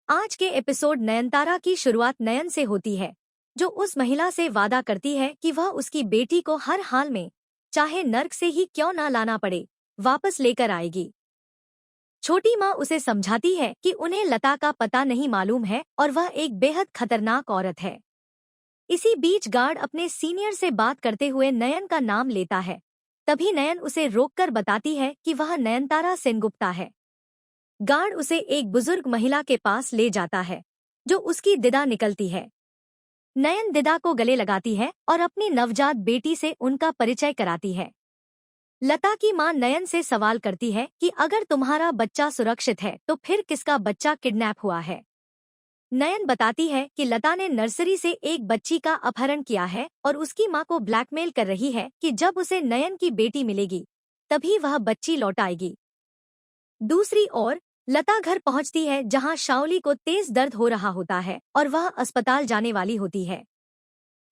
आज के एपिसोड नयनतारा की शुरुआत नयन से होती है, जो उस महिला से वादा करती है कि वह उसकी बेटी को हर हाल में, चाहे नर्क से ही क्यों ना लाना पड़े, वापस लेकर आएगी। छोटी माँ उसे समझाती है कि उन्हें लता का पता नहीं मालूम है और वह एक बेहद खतरनाक औरत है। इसी बीच गार्ड अपने सीनियर से बात करते हुए नयन का नाम लेता है। तभी नयन उसे रोककर बताती है कि वह नयनतारा सेनगुप्ता है। गार्ड उसे एक बुजुर्ग महिला के पास ले जाता है, जो उसकी दिदा निकलती है। नयन दिदा को गले लगाती है और अपनी नवजात बेटी से उनका परिचय कराती है। लता की मां नयन से सवाल करती है कि अगर तुम्हारा बच्चा सुरक्षित है तो फिर किसका बच्चा किडनैप हुआ है। नयन बताती है कि लता ने नर्सरी से एक बच्ची का अपहरण किया है और उसकी मां को ब्लैकमेल कर रही है कि जब उसे नयन की बेटी मिलेगी तभी वह बच्ची लौटाएगी। दूसरी ओर लता घर पहुंचती है जहां शाओली को तेज दर्द हो रहा होता है और वह अस्पताल जाने वाली होती है।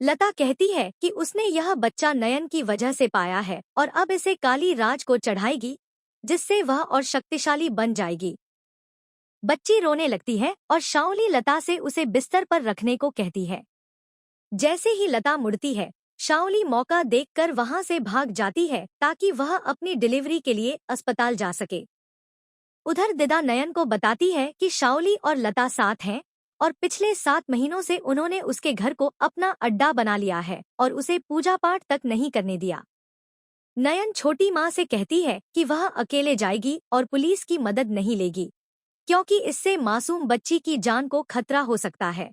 लता कहती है कि उसने यह बच्चा नयन की वजह से पाया है और अब इसे काली राज को चढ़ाएगी, जिससे वह और शक्तिशाली बन जाएगी। बच्ची रोने लगती है और शाओली लता से उसे बिस्तर पर रखने को कहती है। जैसे ही लता मुड़ती है, शाओली मौका देखकर वहां से भाग जाती है ताकि वह अपनी डिलीवरी के लिए अस्पताल जा सके। उधर दिदा नयन को बताती है कि शाओली और लता साथ हैं और पिछले 7 महीनों से उन्होंने उसके घर को अपना अड्डा बना लिया है और उसे पूजा पाठ तक नहीं करने दिया। नयन छोटी माँ से कहती है कि वह अकेले जाएगी और पुलिस की मदद नहीं लेगी, क्योंकि इससे मासूम बच्ची की जान को खतरा हो सकता है।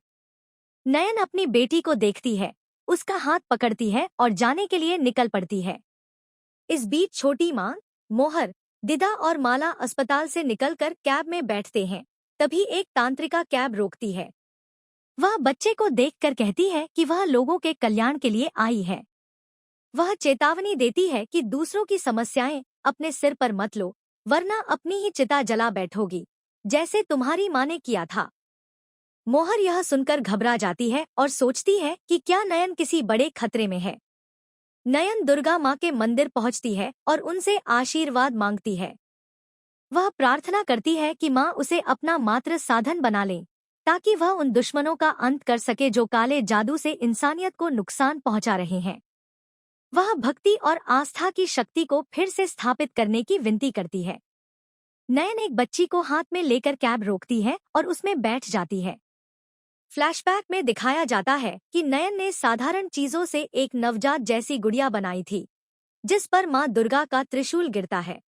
नयन अपनी बेटी को देखती है, उसका हाथ पकड़ती है और जाने के लिए निकल पड़ती है। इस बीच छोटी माँ, मोहर, दिदा और माला अस्पताल से निकलकर कैब में बैठते हैं। तभी एक तांत्रिका कैब रोकती है। वह बच्चे को देखकर कहती है कि वह लोगों के कल्याण के लिए आई है। वह चेतावनी देती है कि दूसरों की समस्याएं अपने सिर पर मत लो, वरना अपनी ही चिता जला बैठोगी, जैसे तुम्हारी माँ ने किया था। मोहर यह सुनकर घबरा जाती है और सोचती है कि क्या नयन किसी बड़े खतरे में है। नयन दुर्गा माँ के मंदिर पहुंचती है और उनसे आशीर्वाद मांगती है। वह प्रार्थना करती है कि माँ उसे अपना मात्र साधन बना ले, ताकि वह उन दुश्मनों का अंत कर सके जो काले जादू से इंसानियत को नुकसान पहुंचा रहे हैं। वह भक्ति और आस्था की शक्ति को फिर से स्थापित करने की विनती करती है। नयन एक बच्ची को हाथ में लेकर कैब रोकती है और उसमें बैठ जाती है। फ्लैशबैक में दिखाया जाता है कि नयन ने साधारण चीजों से एक नवजात जैसी गुड़िया बनाई थी, जिस पर माँ दुर्गा का त्रिशूल गिरता है।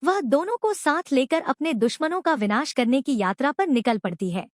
वह दोनों को साथ लेकर अपने दुश्मनों का विनाश करने की यात्रा पर निकल पड़ती है।